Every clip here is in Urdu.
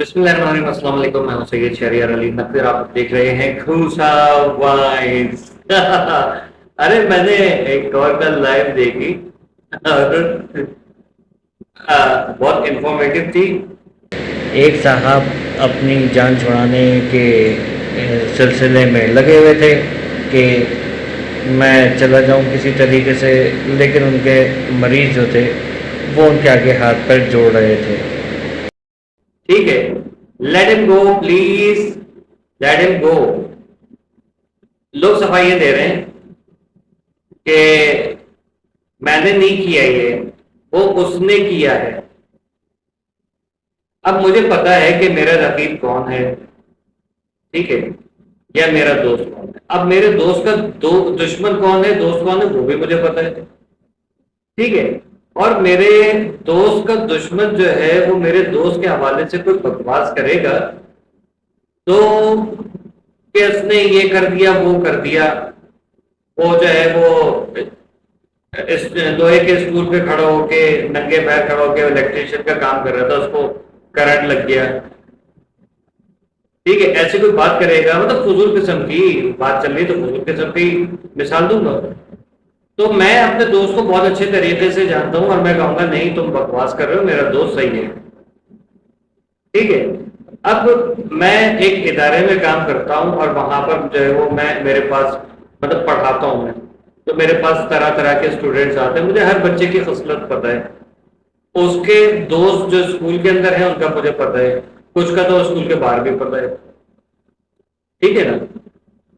بسم اللہ الرحمن الرحیم، السلام علیکم، میں ہوں سید شہریار علی نقوی، آپ دیکھ رہے ہیں کھوسا وائز۔ ارے میں نے ایک اور کل لائف دیکھی اور بہت انفارمیٹو تھی۔ ایک صاحب اپنی جان چھڑانے کے سلسلے میں لگے ہوئے تھے کہ میں چلا جاؤں کسی طریقے سے، لیکن ان کے مریض جو تھے وہ ان کے آگے ہاتھ پیر جوڑ رہے تھے۔ ٹھیک ہے، لیٹ ہم گو پلیز، لیٹ ہم گو۔ لوگ صفائیاں دے رہے ہیں کہ میں نے نہیں کیا یہ، وہ اس نے کیا ہے۔ اب مجھے پتا ہے کہ میرا رقیب کون ہے، ٹھیک ہے، یا میرا دوست کون ہے۔ اب میرے دوست کا دشمن کون ہے، دوست کون ہے، وہ بھی مجھے پتا ہے، ٹھیک ہے۔ اور میرے دوست کا دشمن جو ہے وہ میرے دوست کے حوالے سے کوئی بکواس کرے گا تو کہ اس نے یہ کر دیا وہ کر دیا، وہ جو ہے وہ لوہے کے اسٹول پہ کھڑا ہو کے ننگے پیر کھڑا ہو کے الیکٹریشین کا کام کر رہا تھا، اس کو کرنٹ لگ گیا، ٹھیک ہے، ایسی کوئی بات کرے گا، مطلب فضول قسم کی بات چل رہی تو فضول قسم کی مثال دوں گا تو میں اپنے دوست کو بہت اچھے طریقے سے جانتا ہوں اور میں کہوں گا نہیں تم بکواس کر رہے ہو، میرا دوست صحیح ہے، ٹھیک ہے۔ اب میں ایک ادارے میں کام کرتا ہوں اور وہاں پر جو ہے وہ میرے پاس مطلب پڑھاتا ہوں، میں تو میرے پاس طرح طرح کے اسٹوڈینٹس آتے ہیں، مجھے ہر بچے کی خصلت پتہ ہے، اس کے دوست جو اسکول کے اندر ہیں ان کا مجھے پتہ ہے، کچھ کا تو اسکول کے باہر بھی پتہ ہے، ٹھیک ہے نا۔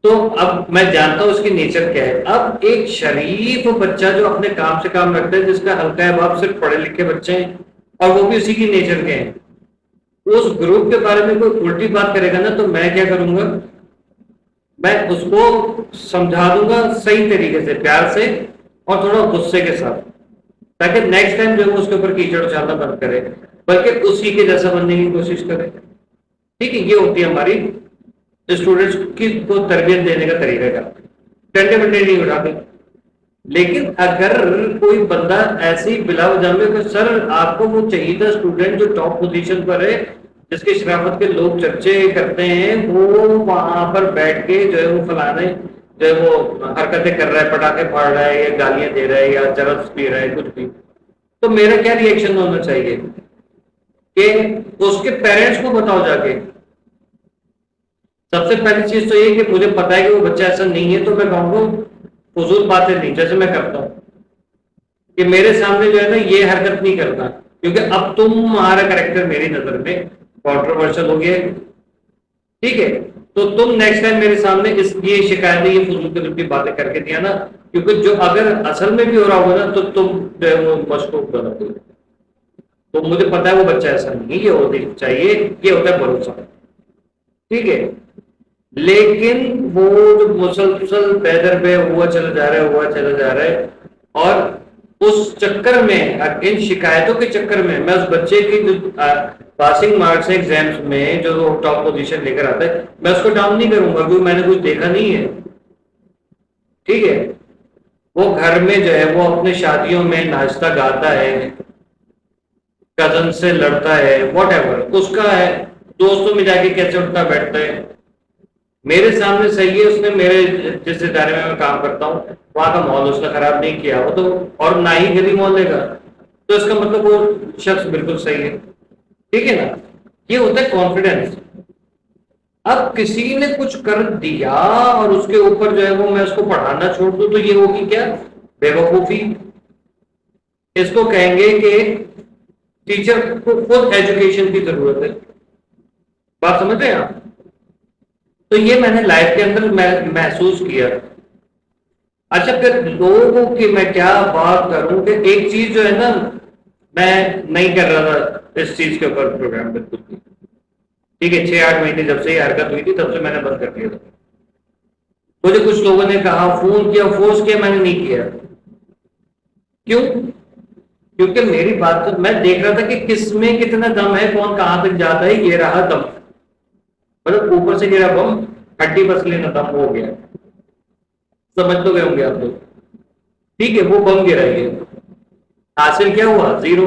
تو اب میں جانتا ہوں اس کی نیچر کیا ہے۔ اب ایک شریف بچہ جو اپنے کام سے کام رکھتا ہے، جس کا حلقہ باب صرف پڑھے لکھے بچے ہیں اور وہ بھی اسی کی نیچر کے ہیں، اس گروپ کے بارے میں کوئی الٹی بات کرے گا نا تو میں کیا کروں گا، میں اس کو سمجھا دوں گا صحیح طریقے سے، پیار سے اور تھوڑا غصے کے ساتھ، تاکہ نیکسٹ ٹائم جو ہے اس کے اوپر کیچڑ اچھالنا بند کرے بلکہ اسی کے جیسا بننے کی کوشش کرے، ٹھیک ہے۔ یہ ہوتی ہے ہماری اسٹوڈنٹس کی کو تربیت دینے کا طریقہ کا، ٹنڈے منڈے نہیں اٹھاتے۔ لیکن اگر کوئی بندہ ایسی بلا وجہ میں کہ سر آپ کو وہ چاہیے تھا اسٹوڈنٹ جو ٹاپ پوزیشن پر ہے، جس کی شرافت کے لوگ چرچے کرتے ہیں، وہ وہاں پر بیٹھ کے جو ہے وہ فلانے جو ہے وہ حرکتیں کر رہا ہے، پٹاخے پھاڑ رہا ہے یا گالیاں دے رہا ہے یا چرس پی رہا ہے، کچھ بھی، تو میرا کیا ری ایکشن ہونا چاہیے کہ اس کے پیرنٹس کو بتاؤ جا کے۔ سب سے پہلی چیز تو یہ کہ مجھے پتا ہے کہ وہ بچہ ایسا نہیں ہے، تو میں کہوں گا فضول باتیں نہیں، جیسے میں کرتا ہوں کہ میرے سامنے جو ہے نا یہ حرکت نہیں کرتا، کیونکہ اب تمہارا کریکٹر میری نظر میں کنٹروورشل ہو گیا، ٹھیک ہے، تو تم نیکسٹ ٹائم میرے سامنے یہ شکایتیں یہ فضول قسم کی باتیں کر کے دیا نا، کیونکہ جو اگر اصل میں بھی ہو رہا ہوگا نا تو تم جو ہے وہ مشکوک بنو گے، تو مجھے پتا ہے وہ بچہ ایسا نہیں، یہ ہوتی چاہیے، یہ ہوتا ہے بھروسہ، ٹھیک ہے۔ لیکن وہ جو مسلسل پیدر پہ ہوا چلا جا رہا ہے اور اس چکر میں، ان شکایتوں کے چکر میں میں اس بچے کی جو پاسنگ مارکس ہیں ایگزامس میں جو ٹاپ پوزیشن لے کر آتا ہے، میں اس کو ڈاؤن نہیں کروں گا کیونکہ میں نے کچھ دیکھا نہیں ہے، ٹھیک ہے۔ وہ گھر میں جو ہے وہ اپنے شادیوں میں ناچتا گاتا ہے، کزن سے لڑتا ہے، واٹ ایور اس کا ہے، دوستوں میں جا کے کیسے اٹھتا بیٹھتا ہے، میرے سامنے صحیح ہے، اس نے میرے جس ادارے میں کام کرتا ہوں وہاں کا ماحول اس نے خراب نہیں کیا، وہ تو اور نہ ہی گلی محلے کا، تو اس کا مطلب وہ شخص بالکل صحیح ہے، ٹھیک ہے نا۔ یہ ہوتا ہے کانفیڈنس۔ اب کسی نے کچھ کر دیا اور اس کے اوپر جو ہے وہ میں اس کو پڑھانا چھوڑ دوں تو یہ ہوگی کیا، بے وقوفی۔ اس کو کہیں گے کہ ٹیچر کو خود ایجوکیشن کی ضرورت ہے، بات سمجھ رہے ہیں آپ؟ تو یہ میں نے لائف کے اندر محسوس کیا۔ اچھا پھر لوگوں کی میں کیا بات کروں کہ ایک چیز جو ہے نا میں نہیں کر رہا تھا اس چیز کے اوپر پروگرام، بالکل بھی، ٹھیک ہے، 6-8 مہینے جب سے یہ حرکت ہوئی تھی تب سے میں نے بند کر دیا تھا۔ مجھے کچھ لوگوں نے کہا، فون کیا، فورس کیا، میں نے نہیں کیا، کیوں؟ کیونکہ میری بات تو میں دیکھ رہا تھا کہ کس میں کتنا دم ہے، کون کہاں تک جاتا ہے، یہ رہا دم، مطلب اوپر سے گرا بم، ہڈی بس لینا دم ہو گیا، سمجھ تو گئے ہوں گے آپ لوگ، ٹھیک ہے، وہ بم گرا ہے، حاصل کیا ہوا، زیرو۔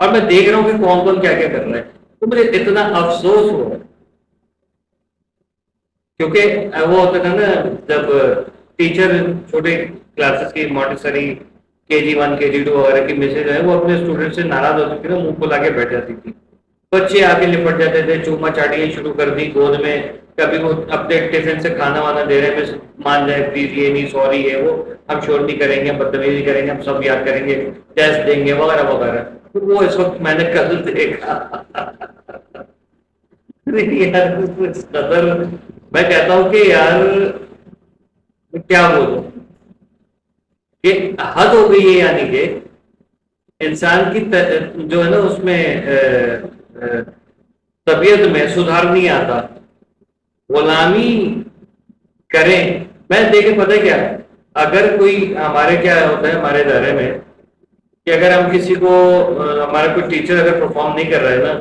اور میں دیکھ رہا ہوں کہ کون کون کیا کیا کر رہا ہے، تو مجھے اتنا افسوس ہوا، کیونکہ وہ ہوتا تھا نا جب ٹیچر چھوٹے کلاسز کی مونٹیسری KG1 KG2 وغیرہ کی میسج ہے، وہ اپنے اسٹوڈنٹ سے ناراض ہوتی تھی نا، منہ کو لا کے بیٹھ جاتی تھی، بچے آ کے لپٹ جاتے تھے، چوما چاٹیاں شروع کر دی گود میں، کبھی وہ اپنے ٹفن سے کھانا وانا دے رہے ہیں، مان جائے پلیز یہ نہیں، سوری ہے وہ، ہم شور نہیں کریں گے، بدتمیزی کریں گے، ہم سب یاد کریں گے، ٹیسٹ دیں گے وغیرہ وغیرہ۔ وہ اس وقت میں نے کل دیکھا اس قدر میں کہتا ہوں کہ یار کیا بولوں کہ حد ہو گئی ہے، یعنی کہ انسان کی جو ہے نا اس میں طبیعت میں سدھار نہیں آتا، غلامی کریں۔ میں دیکھے پتہ کیا، اگر کوئی ہمارے کیا ہوتا ہے ہمارے ادارے میں کہ اگر ہم کسی کو ہمارا کوئی ٹیچر اگر پرفارم نہیں کر رہا ہے نا،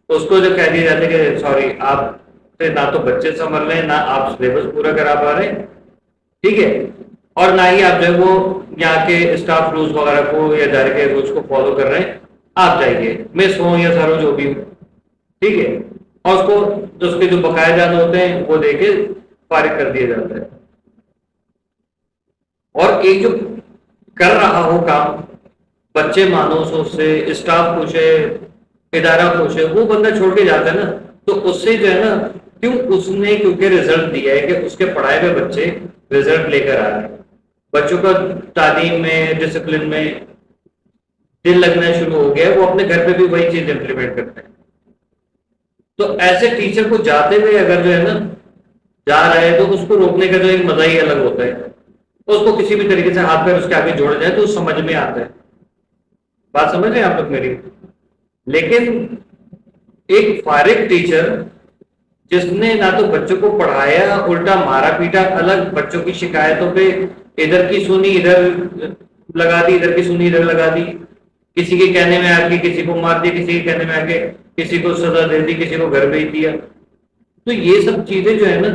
تو اس کو جو کہہ دیا جاتا ہے کہ سوری، آپ سے نہ تو بچے سنبھل رہے ہیں، نہ آپ سلیبس پورا کرا پا رہے ہیں، ٹھیک ہے، اور نہ ہی آپ جو ہے وہ یہاں کے اسٹاف رولز وغیرہ کو یا ادارے کے رولز کو فالو کر رہے ہیں، آپ جائیے، مس ہوں یا سر ہو جو بھی ہو، ٹھیک ہے، اور اس کو اس کے جو بقایا جات ہوتے ہیں وہ دے کے فارغ کر دیا جاتا ہے۔ اور ایک جو کر رہا ہو کام، بچے مانوس اس سے، اسٹاف خوش ہے، ادارہ خوش ہے، وہ بندہ چھوڑ کے جاتا ہے نا، تو اس سے جو ہے نا، کیوں اس نے کیونکہ رزلٹ دیا ہے کہ اس کے پڑھائے ہوئے بچے رزلٹ لے کر آ رہے ہیں، بچوں کا تعلیم میں ڈسپلن میں دل لگنا شروع ہو گیا ہے، وہ اپنے گھر پہ بھی وہی چیز امپلیمنٹ کرتے ہیں۔ تو ایسے ٹیچر کو جاتے ہوئے اگر جو ہے نا جا رہا ہے، تو اس کو روکنے کا جو ایک مزہ ہی الگ ہوتا ہے، اس کو کسی بھی طریقے سے ہاتھ پیر اس کے آگے جوڑ جائے تو سمجھ میں آتا ہے، بات سمجھ رہے ہیں آپ لوگ میری؟ لیکن ایک فارغ ٹیچر جس نے نہ تو بچوں کو پڑھایا، الٹا مارا پیٹا، الگ بچوں کی شکایتوں پہ ادھر کی سنی ادھر لگا دی، ادھر کی سنی ادھر لگا دی، کسی کے کہنے میں آ کے کسی کو مار دیا، کسی کے کہنے میں آ کے کسی کو سزا دے دی، کسی کو گھر بھیج دیا۔ تو یہ سب چیزیں جو ہے نا،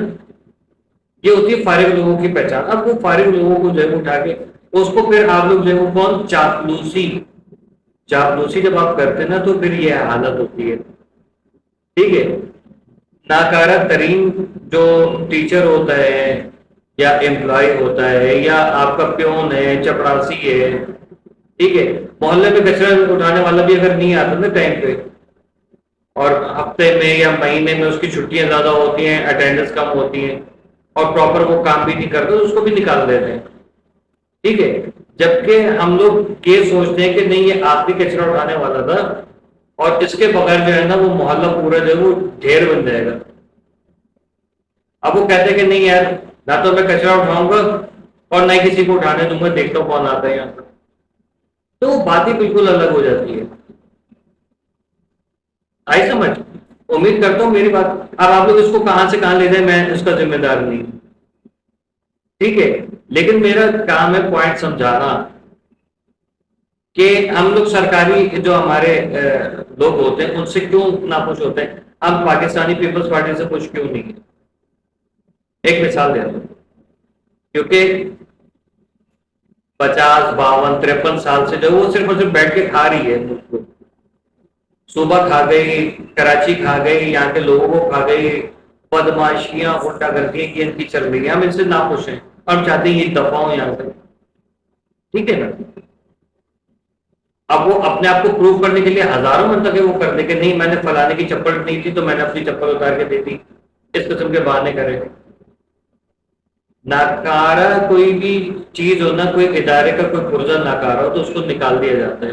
یہ ہوتی ہے فارغ لوگوں کی پہچان۔ اب وہ فارغ لوگوں کو جو ہے اٹھا کے اس کو پھر آپ لوگ جو ہے وہ کون چاپلوسی، چاپلوسی جب آپ کرتے ہیں نا تو پھر یہ حالت ہوتی ہے، ٹھیک ہے۔ ناکارہ ترین جو ٹیچر ہوتا ہے یا امپلائی ہوتا ہے یا آپ کا پیون ہے، چپڑاسی ہے، ٹھیک ہے، محلے میں کچرا اٹھانے والا بھی اگر نہیں آتا نا ٹائم پہ، اور ہفتے میں یا مہینے میں اس کی چھٹیاں زیادہ ہوتی ہیں، اٹینڈنس کم ہوتی ہیں، اور پراپر وہ کام بھی نہیں کرتے، اس کو بھی نکال دیتے ہیں، ٹھیک ہے۔ جبکہ ہم لوگ یہ سوچتے ہیں کہ نہیں، یہ آپ بھی کچرا اٹھانے والا تھا، اور اس کے بغیر جو ہے نا وہ محلہ پورا جو ہے وہ ڈھیر بن جائے گا۔ اب وہ کہتے ہیں کہ نہیں یار، نہ تو میں کچرا اٹھاؤں گا اور نہ ہی کسی کو اٹھانے دوں گا، دیکھتا ہوں کون آتا ہے یہاں پر، تو وہ بات ہی بالکل الگ ہو جاتی ہے۔ آئی سمجھ؟ امید کرتا ہوں میری بات، اب آپ لوگ اس کو کہاں سے کہاں لے جائیں میں اس کا ذمہ دار نہیں، ٹھیک ہے، لیکن میرا کام ہے پوائنٹ سمجھانا کہ ہم لوگ سرکاری جو ہمارے لوگ ہوتے ہیں ان سے کیوں ناخوش ہوتے ہیں، ہم پاکستانی پیپلز پارٹی سے خوش کیوں نہیں ہیں۔ ایک مثال دیتا ہوں، کیونکہ 50 52 53 سال سے جو وہ صرف اور صرف بیٹھ کے کھا رہی ہے ملک کو، صوبہ کھا گئی، کراچی کھا گئی، یہاں کے لوگوں کو کھا گئی، بدماشیاں غنڈہ گردیاں کی ان کی چل رہی ہیں، ہم ان سے ناخوش ہیں، ہم چاہتے ہیں یہ دفاع ہو یہاں سے، ٹھیک ہے نا۔ اب وہ اپنے آپ کو پروف کرنے کے لیے ہزاروں منطقے وہ کر دے کہ نہیں میں نے فلانے کی چپل نہیں تھی تو میں نے اپنی چپل اتار کے دے دی، اس قسم کے بہانے کرے۔ ناکارہ کوئی بھی چیز ہو نا، کوئی ادارے کا کوئی پرزہ ناکارہ ہو تو اس کو نکال دیا جاتا ہے۔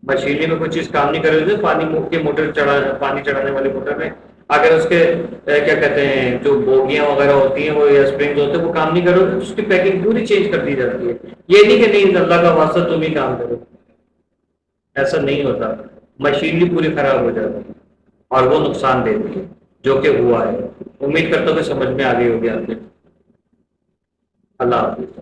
مشینری میں کوئی چیز کام نہیں کر رہی تھی، پانی کی موٹر پانی چڑھانے والی موٹر میں اگر اس کے کیا کہتے ہیں جو بوگیاں وغیرہ ہوتی ہیں وہ یا اسپرنگ ہوتے ہیں وہ کام نہیں کر رہے تو اس کی پیکنگ پوری چینج کر دی جاتی ہے۔ یہ نہیں کہ نہیں اللہ کا واسطہ تم ہی کام کرو، ایسا نہیں ہوتا، مشینری پوری خراب ہو جاتی ہے اور وہ نقصان دیتی ہے، جو کہ ہوا ہے۔ امید کرتا ہوں کہ سمجھ میں آ گئی ہوگی آپ نے۔ اللہ حافظ۔